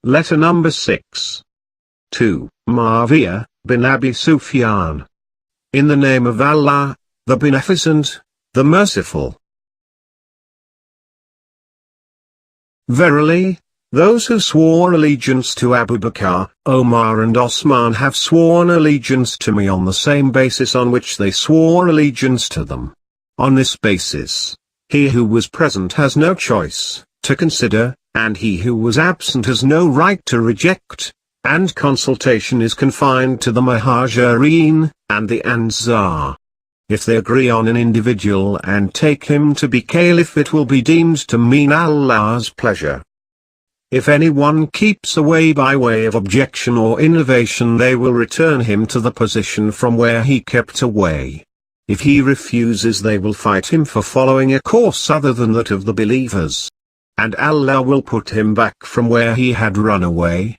Letter number 6. To Muawiyah bin Abi Sufyan. In the name of Allah, the Beneficent, the Merciful. Verily, those who swore allegiance to Abu Bakr, Omar and Osman have sworn allegiance to me on the same basis on which they swore allegiance to them. On this basis, he who was present has no choice to consider, and he who was absent has no right to reject, and consultation is confined to the Muhajirin and the Ansar. If they agree on an individual and take him to be caliph, it will be deemed to mean Allah's pleasure. If anyone keeps away by way of objection or innovation, they will return him to the position from where he kept away. If he refuses, they will fight him for following a course other than that of the believers. And Allah will put him back from where he had run away.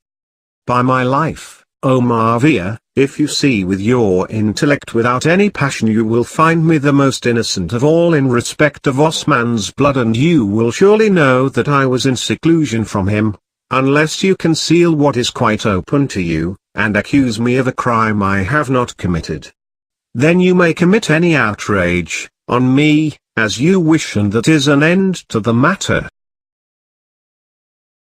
By my life, O Muawiyah, if you see with your intellect without any passion, you will find me the most innocent of all in respect of Osman's blood, and you will surely know that I was in seclusion from him, unless you conceal what is quite open to you, and accuse me of a crime I have not committed. Then you may commit any outrage on me, as you wish, and that is an end to the matter.